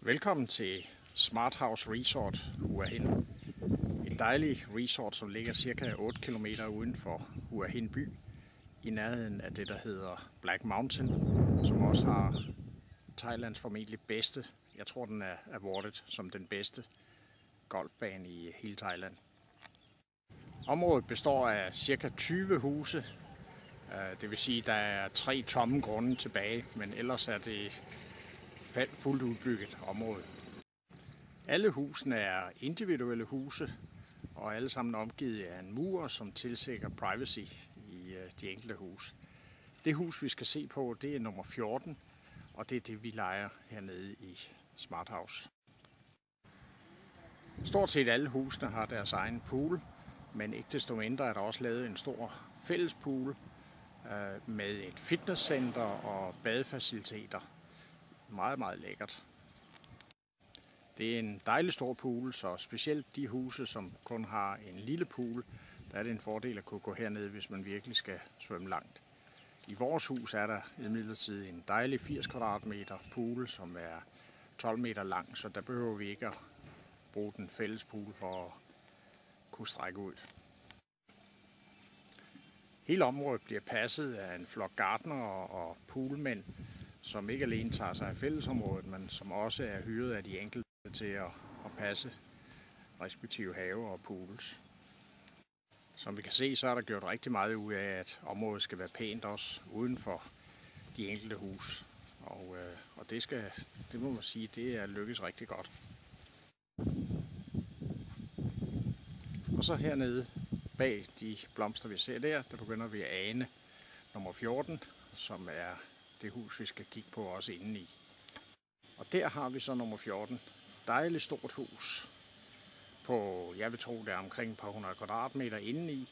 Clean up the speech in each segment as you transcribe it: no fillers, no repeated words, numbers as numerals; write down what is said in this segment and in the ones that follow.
Velkommen til Smart House Resort Hua Hin. Et dejligt resort, som ligger cirka 8 km uden for Hua Hin by, i nærheden af det, der hedder Black Mountain, som også har Thailands formentlig bedste, jeg tror den er awarded som den bedste golfbane i hele Thailand. Området består af cirka 20 huse, det vil sige, at der er 3 tomme grunde tilbage, men ellers er det fuldt udbygget område. Alle husene er individuelle huse, og alle sammen omgivet af en mur, som tilsikrer privacy i de enkelte hus. Det hus, vi skal se på, det er nummer 14, og det er det, vi lejer hernede i Smart House. Stort set alle husene har deres egen pool, men ikke desto mindre er der også lavet en stor fælles pool med et fitnesscenter og badefaciliteter. Meget, meget lækkert. Det er en dejlig stor pool, så specielt de huse, som kun har en lille pool, der er det en fordel at kunne gå herned, hvis man virkelig skal svømme langt. I vores hus er der imidlertid en dejlig 80 kvadratmeter pool, som er 12 meter lang, så der behøver vi ikke at bruge den fælles pool for at kunne strække ud. Hele området bliver passet af en flok gartnere og poolmænd, som ikke alene tager sig af fællesområdet, men som også er hyret af de enkelte til at passe respektive have og pools. Som vi kan se, så er der gjort rigtig meget ud af, at området skal være pænt også uden for de enkelte hus. Og det må man sige, det er lykkes rigtig godt. Og så hernede bag de blomster, vi ser der begynder vi at ane nummer 14, som er det hus, vi skal kigge på også indeni. Og der har vi så nummer 14. Dejligt stort hus på, jeg vil tro, det er omkring et par 100 kvadratmeter indeni.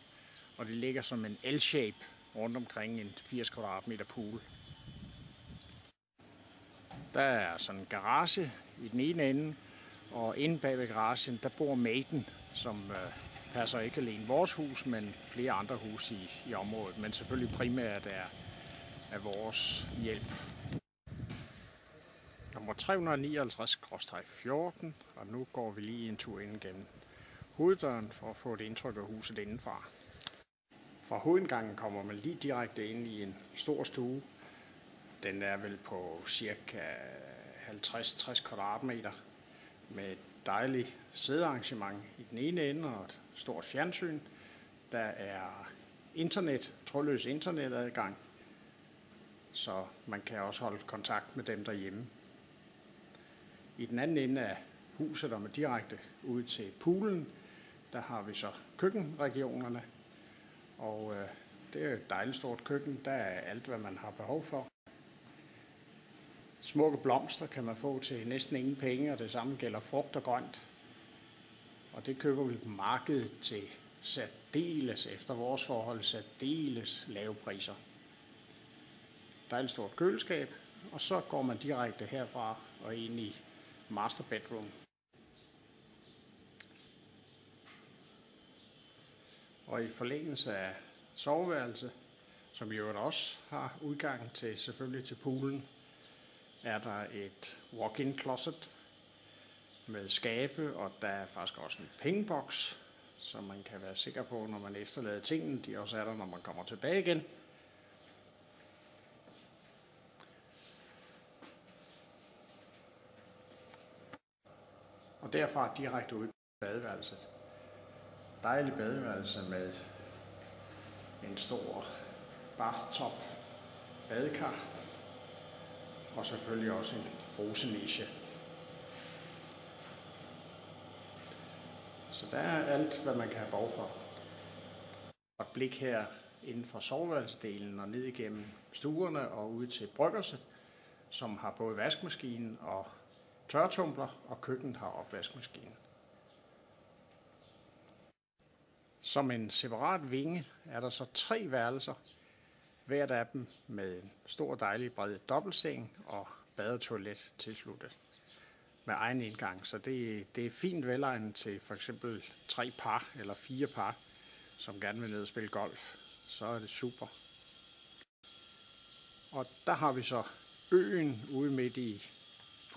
Og det ligger som en L-shape rundt omkring en 80 kvadratmeter pool. Der er sådan en garage i den ene ende, og inde bag ved garagen, der bor maiden, som passer ikke alene vores hus, men flere andre huse i området, men selvfølgelig primært er af vores hjælp. Nummer 359/14, og nu går vi lige en tur ind gennem hoveddøren for at få et indtryk af huset indenfra. Fra hovedindgangen kommer man lige direkte ind i en stor stue. Den er vel på cirka 50-60 kvadratmeter med et dejligt sædearrangement i den ene ende og et stort fjernsyn. Der er internet, trådløs internetadgang, så man kan også holde kontakt med dem derhjemme. I den anden ende af huset, der er direkte ud til poolen, der har vi så køkkenregionerne, og det er et dejligt stort køkken. Der er alt, hvad man har behov for. Smukke blomster kan man få til næsten ingen penge, og det samme gælder frugt og grønt. Og det køber vi på markedet til særdeles, efter vores forhold, særdeles lave priser. Dejligt stort køleskab, og så går man direkte herfra og ind i master bedroom. Og i forlængelse af soveværelse, som jo også har udgang til selvfølgelig til poolen, er der et walk-in closet med skabe, og der er faktisk også en pengeboks, så man kan være sikker på, når man efterlader tingene, de også er der, når man kommer tilbage igen. Og derfra direkte ud på badeværelset. Dejlig badeværelse med en stor bathtub, badekar og selvfølgelig også en bruseniche. Så der er alt, hvad man kan have behov for. Og et blik her inden for soveværelsedelen og ned igennem stuerne og ud til bryggerset, som har både vaskemaskinen og tørretumbler, og køkkenet har opvaskemaskinen. Som en separat vinge er der så 3 værelser, hvert af dem med en stor dejlig bred dobbeltseng og bad og toilet tilsluttet med egen indgang. Så det er fint velegnet til for eksempel 3 par eller 4 par, som gerne vil ned og spille golf. Så er det super. Og der har vi så øen ude midt i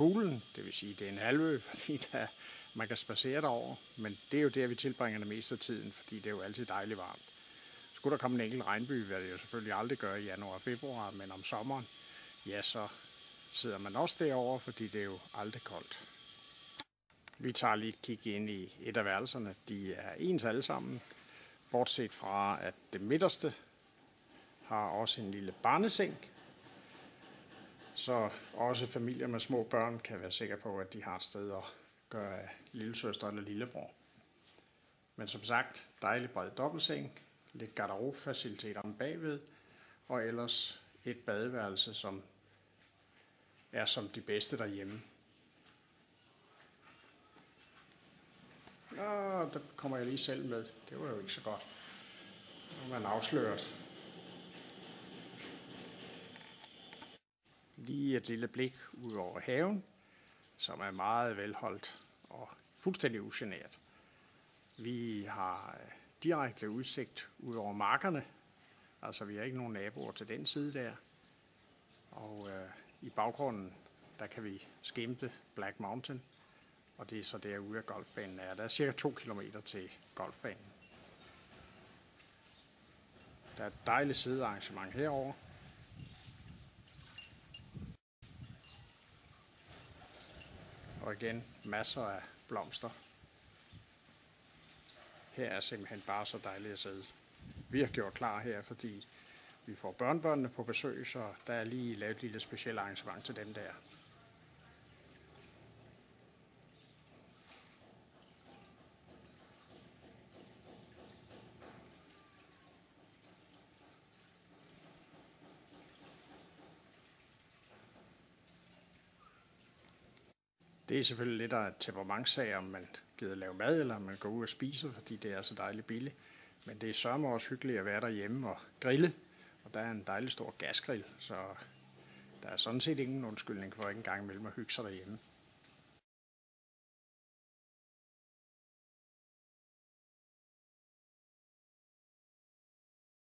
poolen, det vil sige, det er en halvø, fordi man kan spacere derover, men det er jo der, vi tilbringer det meste af tiden, fordi det er jo altid dejligt varmt. Skulle der komme en enkelt regnby, hvad det jo selvfølgelig aldrig gør i januar og februar, men om sommeren, ja, så sidder man også derovre, fordi det er jo aldrig koldt. Vi tager lige et kig ind i et af værelserne. De er ens alle sammen, bortset fra, at det midterste har også en lille barneseng, så også familier med små børn kan være sikre på, at de har et sted at gøre af lillesøster eller lillebror. Men som sagt, dejlig bred dobbeltseng, lidt garderobefaciliteter om bagved, og ellers et badeværelse, som er som de bedste derhjemme. Der kommer jeg lige selv med. Det var jo ikke så godt. Nu er man afsløret. Lige et lille blik ud over haven, som er meget velholdt og fuldstændig ugeneret. Vi har direkte udsigt ud over markerne, altså vi har ikke nogen naboer til den side der. Og i baggrunden, der kan vi skimte Black Mountain, og det er så derude af golfbanen er. Der er cirka 2 kilometer til golfbanen. Der er et dejligt sidearrangement herover. Og igen masser af blomster. Her er simpelthen bare så dejligt at sidde. Vi har gjort klar her, fordi vi får børnebørnene på besøg, så der er lige lavet et lille specielt arrangement til dem der. Det er selvfølgelig lidt af et temperamentsag, om man gider lave mad, eller om man går ud og spiser, fordi det er så dejligt billigt. Men det er sørme også hyggeligt at være derhjemme og grille. Og der er en dejlig stor gasgrill, så der er sådan set ingen undskyldning for ikke engang imellem at hygge sig derhjemme.